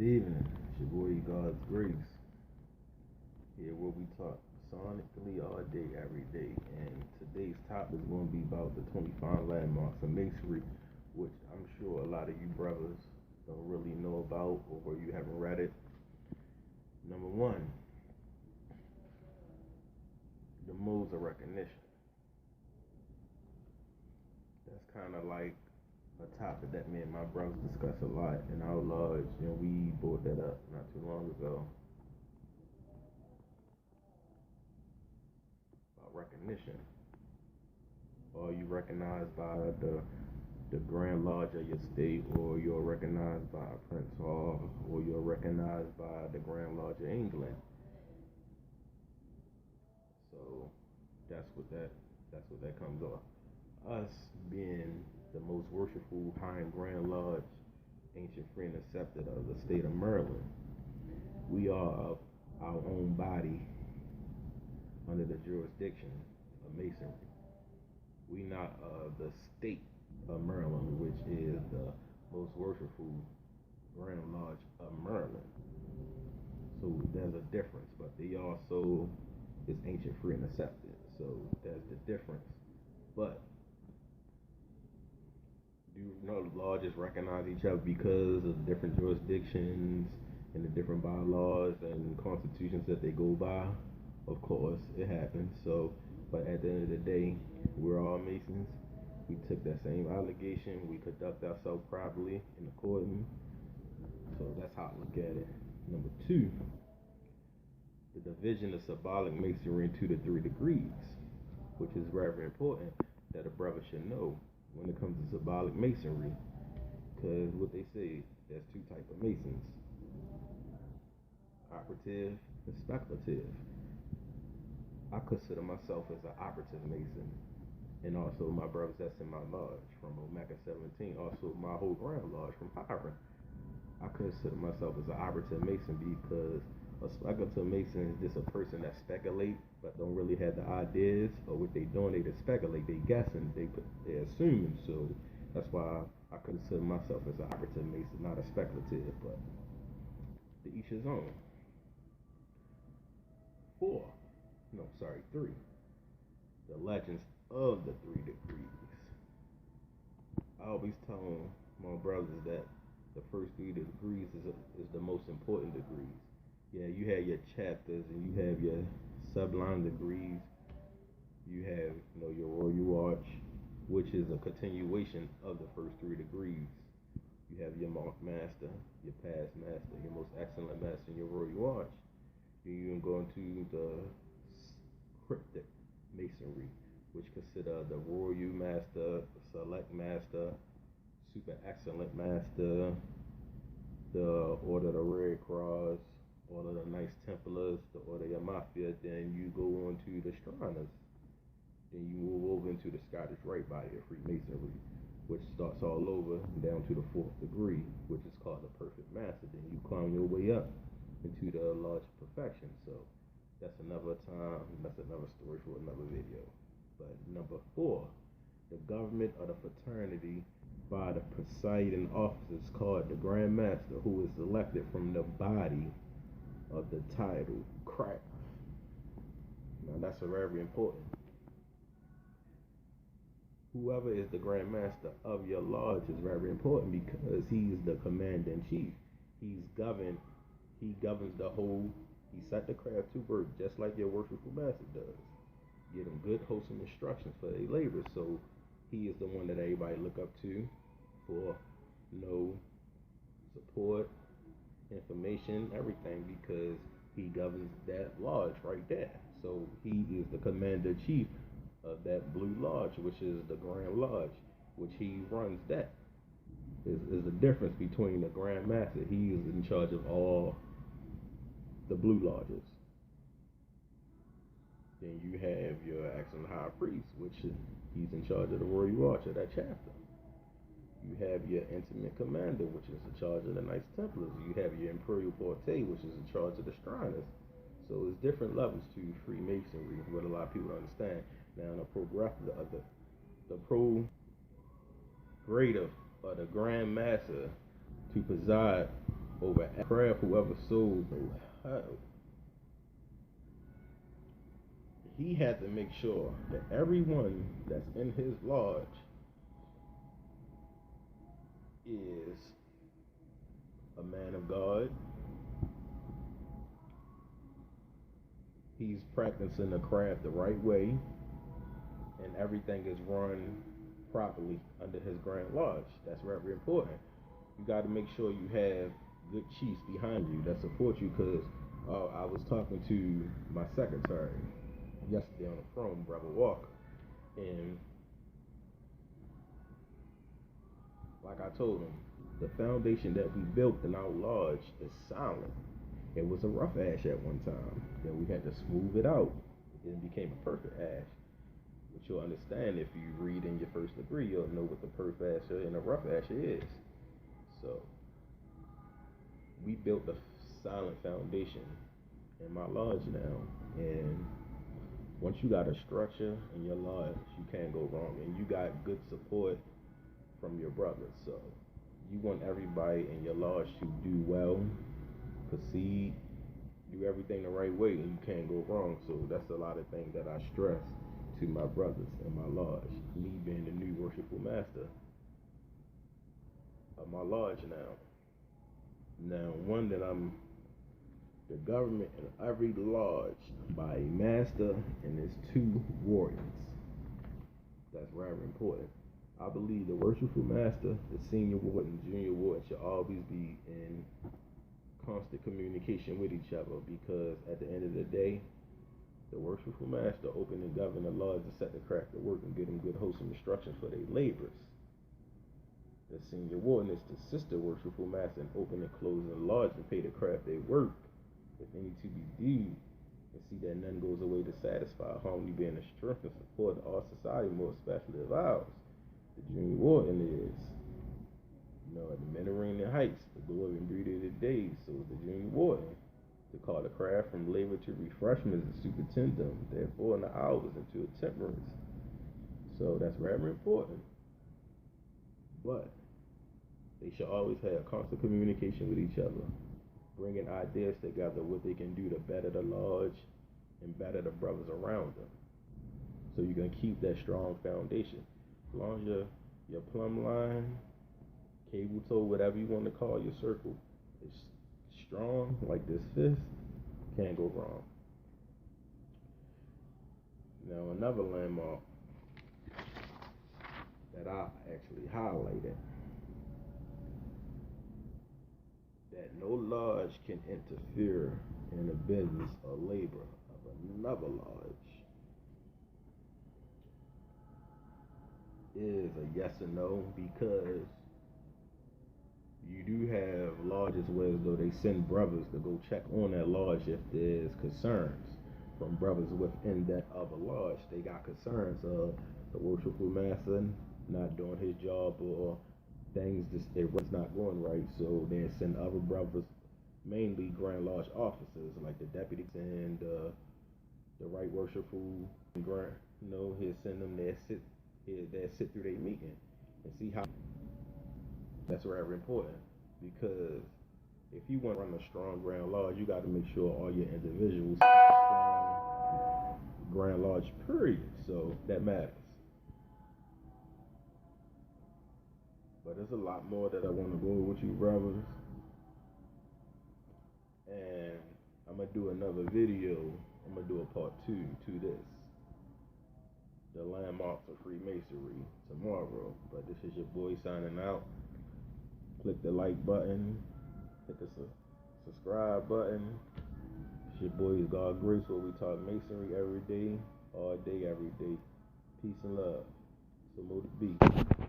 Good evening. It's your boy God's Grace. Here where we talk sonically all day, every day. And today's topic is going to be about the 25 landmarks of masonry, which I'm sure a lot of you brothers don't really know about or you haven't read it. Number one, the modes of recognition. That's kind of like a topic that me and my brothers discuss a lot in our lodge, and we brought that up not too long ago about recognition. Are you recognized by the Grand Lodge of your state, or you're recognized by Prince Hall, or you're recognized by the Grand Lodge of England? So that's what that comes off. Us being the most worshipful high and grand lodge, ancient, free, and accepted of the state of Maryland, we are of our own body under the jurisdiction of masonry. We not of the state of Maryland, which is the most worshipful grand lodge of Maryland. So there's a difference, but they also is ancient, free, and accepted. So there's the difference. But do you know the lodges recognize each other because of different jurisdictions and the different bylaws and constitutions that they go by? Of course, it happens. So, but at the end of the day, we're all Masons. We took that same allegation. We conduct ourselves properly in accordance. So that's how I look at it. Number two, the division of symbolic masonry into the 3 degrees, which is very important that a brother should know when it comes to symbolic masonry, because what they say, there's 2 types of masons: operative and speculative. I consider myself as an operative mason, and also my brothers that's in my lodge from Omega 17, also my whole grand lodge from Hiram. I consider myself as an operative mason because a speculative mason is just a person that speculate but don't really have the ideas, or what they doing, they just speculate, they guessing, they're assuming. So that's why I consider myself as an operative mason, not a speculative, but to each his own. 3. The legends of the 3 degrees. I always tell my brothers that the first 3 degrees is the most important degrees. Yeah, you have your chapters and you have your sublime degrees. You have, your Royal Arch, which is a continuation of the first 3 degrees. You have your Mark Master, your Past Master, your Most Excellent Master, and your Royal Arch. You can go into the cryptic masonry, which consider the Royal Master, Select Master, Super Excellent Master, the Order of the Red Cross, Order of the Knights Templars, the Order of the Mafia. Then you go on to the Shriners. Then you move over into the Scottish Rite Body of Freemasonry, which starts all over down to the 4th degree, which is called the Perfect Master. Then you climb your way up into the Lodge of Perfection. So that's another time, that's another story for another video. But number 4, the government of the fraternity by the presiding officers called the Grand Master, who is elected from the body of the title craft. Now that's very important. Whoever is the Grand Master of your lodge is very important because he's the commander in chief. He governs the whole. He set the craft to work just like your worshipful master does. Give them good, wholesome instructions for their labor. So he is the one that everybody look up to for support, information, everything, because he governs that lodge right there. So he is the commander-in-chief of that Blue Lodge, which is the Grand Lodge, which he runs that. Is the difference between the Grand Master. He is in charge of all the Blue Lodges. Then you have your Excellent High Priest, which he's in charge of the Royal Arch of that chapter. You have your Intimate Commander, which is in charge of the Knights Templars. You have your Imperial Forte, which is in charge of the Shriners. So there's different levels to Freemasonry, what a lot of people don't understand. Now, the pro-grade of the Grand Master to preside over craft. Whoever sold he had to make sure that everyone that's in his lodge is a man of God. He's practicing the craft the right way, and everything is run properly under his grand lodge. That's very important. You got to make sure you have good chiefs behind you that support you, because I was talking to my secretary yesterday on the phone, Brother Walker, and like I told him, the foundation that we built in our lodge is solid. It was a rough ash at one time. Then we had to smooth it out. It became a perfect ash. But you'll understand if you read in your first degree, you'll know what the perfect ash and a rough ash is. So we built a solid foundation in my lodge now, and once you got a structure in your lodge, you can't go wrong, and you got good support from your brothers. So you want everybody in your lodge to do well, proceed, do everything the right way, and you can't go wrong. So that's a lot of things that I stress to my brothers in my lodge. Me being the new worshipful master of my lodge now, one that I'm the government in every lodge by a master and his 2 warriors. That's very important. I believe the worshipful master, the senior warden, junior warden should always be in constant communication with each other, because at the end of the day, the worshipful master open and govern the lodge to set the craft to work and give them good wholesome instructions for their labors. The senior warden is the sister worshipful master and open and close the lodge and pay the craft they work, if any to be due, and see that none goes away to satisfy harmony, being the strength and support of our society, more especially of ours. The junior warden is, at the Mediterranean heights, the glory and beauty of the day. So is the junior warden to call the craft from labor to refreshment, and superintend them, therefore in the hours into a temperance. So that's very important. But they should always have constant communication with each other, bringing ideas together, what they can do to better the lodge and better the brothers around them. So you can keep that strong foundation. As long as your plumb line, cable toe, whatever you want to call your circle, is strong like this fist, can't go wrong. Now another landmark that I actually highlighted, that no lodge can interfere in the business or labor of another lodge, is a yes or no, because you do have lodges where as though they send brothers to go check on that lodge if there's concerns from brothers within that other lodge. They got concerns of the worshipful master not doing his job, or things just it's not going right, so they send other brothers, mainly Grand Lodge officers like the deputies and the right worshipful grand, he'll send them there, sit through their meeting and see how. That's very important, because if you want to run a strong Grand Lodge, you got to make sure all your individuals are strong Grand Lodge, period. So that matters. But there's a lot more that I want to go over with you, brothers. And I'm going to do another video. I'm going to do a part 2 to this. The landmarks of Freemasonry tomorrow. But this is your boy signing out. Click the like button. Hit the subscribe button. It's your boys God Grace, where we talk masonry every day, all day, every day. Peace and love. So mote it be.